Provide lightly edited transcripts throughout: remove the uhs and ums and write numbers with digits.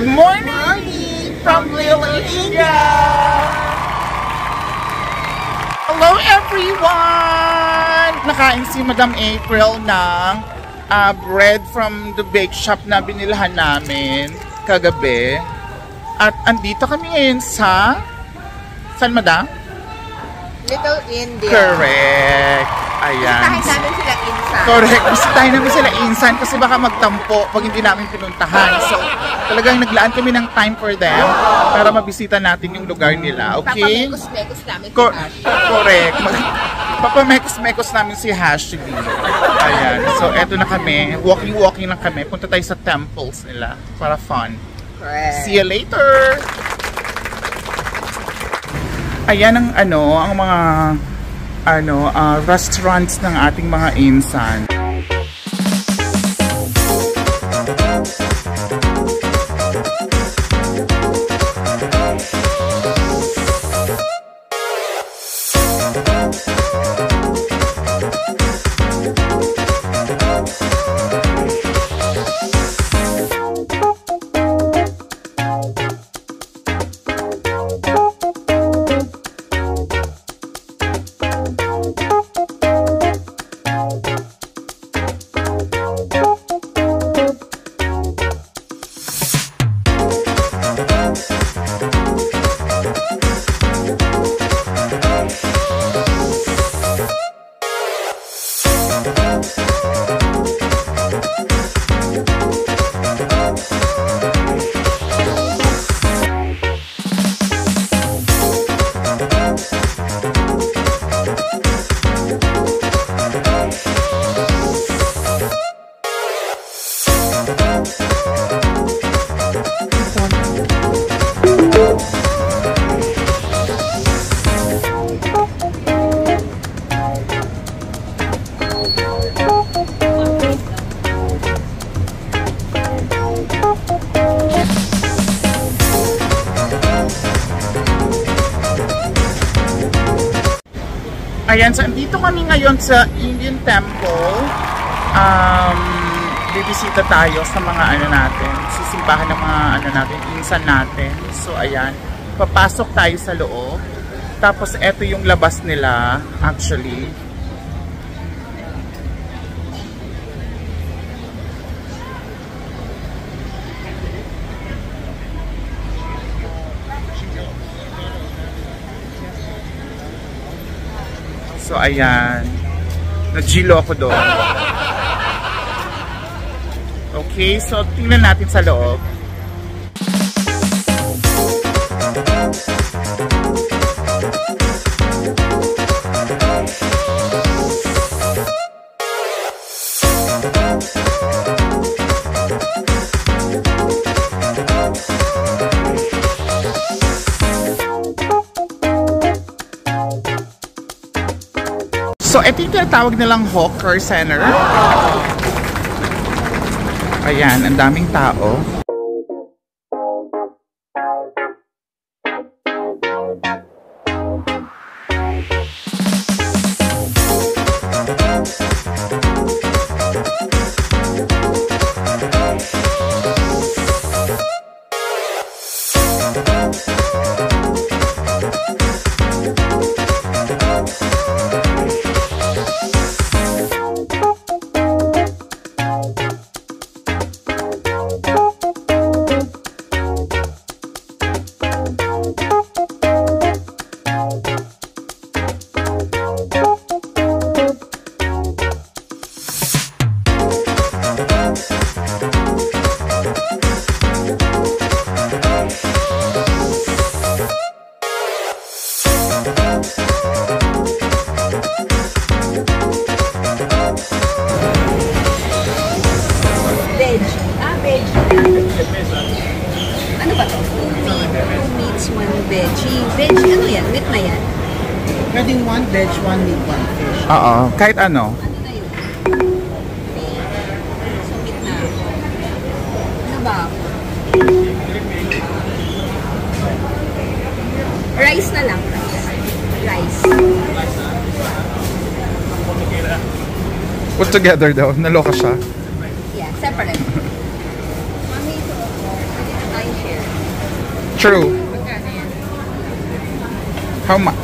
Good morning from Little India! Hello everyone! Nakain si Madam April ng bread from the bake shop na binilhan namin kagabi. At andito kami ngayon sa... Saan, Madam? Little India. Correct. Ayan. Bisitahin namin sila insan. Correct. Bisitahin namin sila insan kasi baka magtampo pag hindi namin pinuntahan. So, talagang naglaan kami ng time for them para mabisita natin yung lugar nila. Okay? Papamekos-mekos namin si Hash. Correct. Papamekos-mekos namin si Hash. Ayan. So, eto na kami. Walking lang kami. Punta tayo sa temples nila para fun. Correct. See you later! Ayan ang mga restaurants ng ating mga insan. Ayan, so dito kami ngayon sa Indian Temple. Bibisita tayo sa mga natin, sisimbahan ng mga natin, insan natin. So ayan, papasok tayo sa loob. Tapos eto yung labas nila actually. So ayan, nag-gilo ako doon. Okay, so tingnan natin sa loob. So, ito yung tinatawag nilang Hawker Center. Ayan, ang daming tao. Ano ba to? 2 meats, 1 veggie. Veggie, ano yan? Meat na yan? Pwedeng 1 veg, 1 meat, 1 fish. Oo, kahit ano. Ano na yun? So, meat na. Ano ba? Rice na lang. Rice. Put together daw, naloka siya. Yeah, separate. Mami, ito. Pwede na tayo True. How much?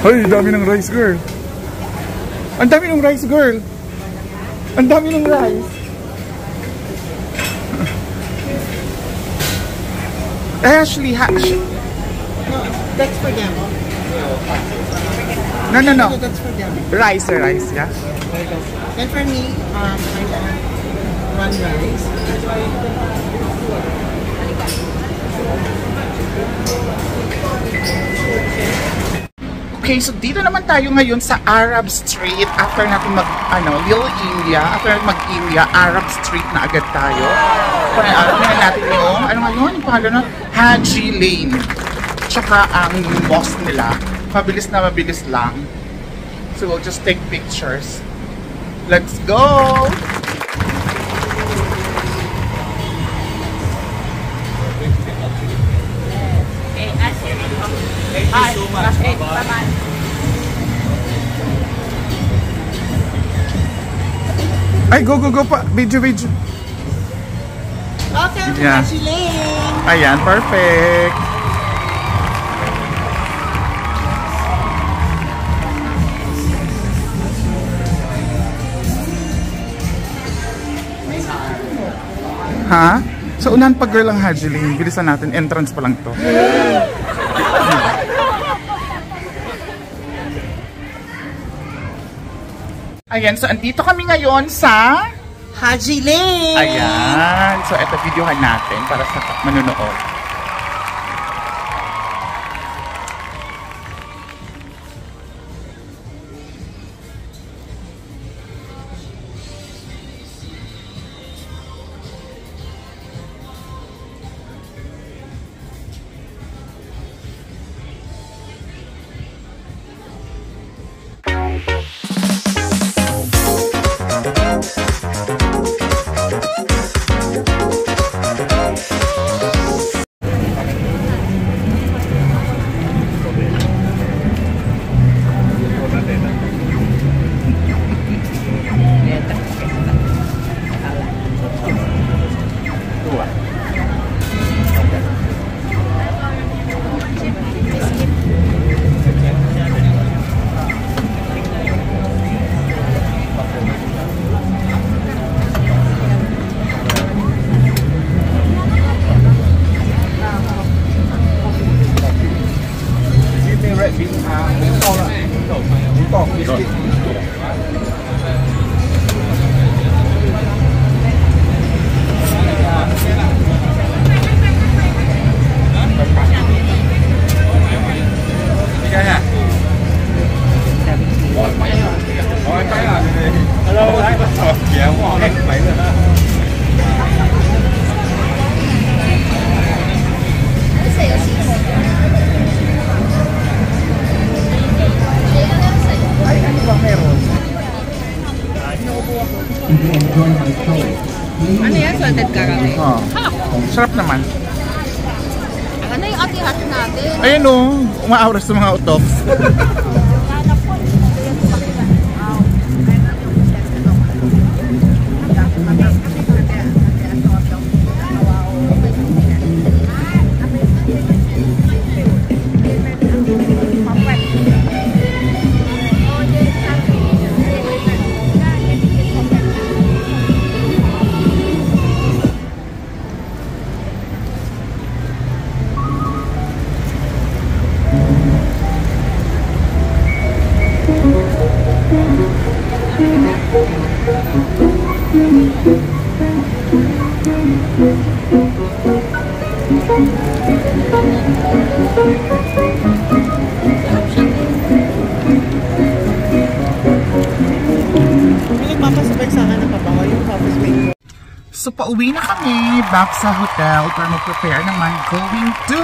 Hoy, dami ng rice, girl. Ang dami ng rice, girl. Ang dami ng rice. Ashley, No, that's for them. No. No, that's for them. Rice, yeah. And for me, I want one rice. Okay, so dito naman tayo ngayon sa Arab Street after natin Little India, after natin mag-India, Arab Street na agad tayo. Tingnan natin yung, yung pangalan na? Haji Lane. Tsaka ang mosque nila. Mabilis lang. So we'll just take pictures. Let's go! Ay, go pa. Video. Okay, Yeah. Haji Lane. Ayan, perfect. Ha? So, unahan pa girl ang Haji Lane. Bilisan natin. Entrance pa lang to. Ayan, so andito kami ngayon sa Haji Lane. Ayan. So, eto videohan natin para sa manunood. Ano yan? Salted caramel? Oh. Sarap naman. Ano yung ati-hati natin? Ayun o, umaawas sa mga utok. So, pauwi na kami back sa hotel para mag-prepare naman going to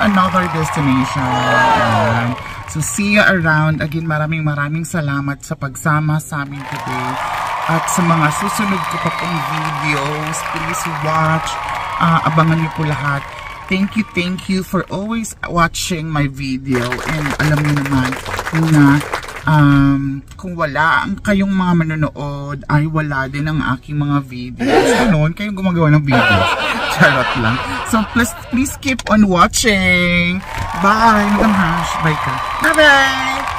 another destination. So, see you around. Again, maraming salamat sa pagsama sa amin today. At sa mga susunod ko pa pong videos, please watch. Abangan niyo po lahat. Thank you for always watching my video. And alam niyo naman na kung wala ang kayong mga manonood, ay wala din ang aking mga videos. Ganun, kayong gumagawa ng videos. Charot lang. So, please keep on watching. Bye! Madam Hash. Bye ka. Bye-bye!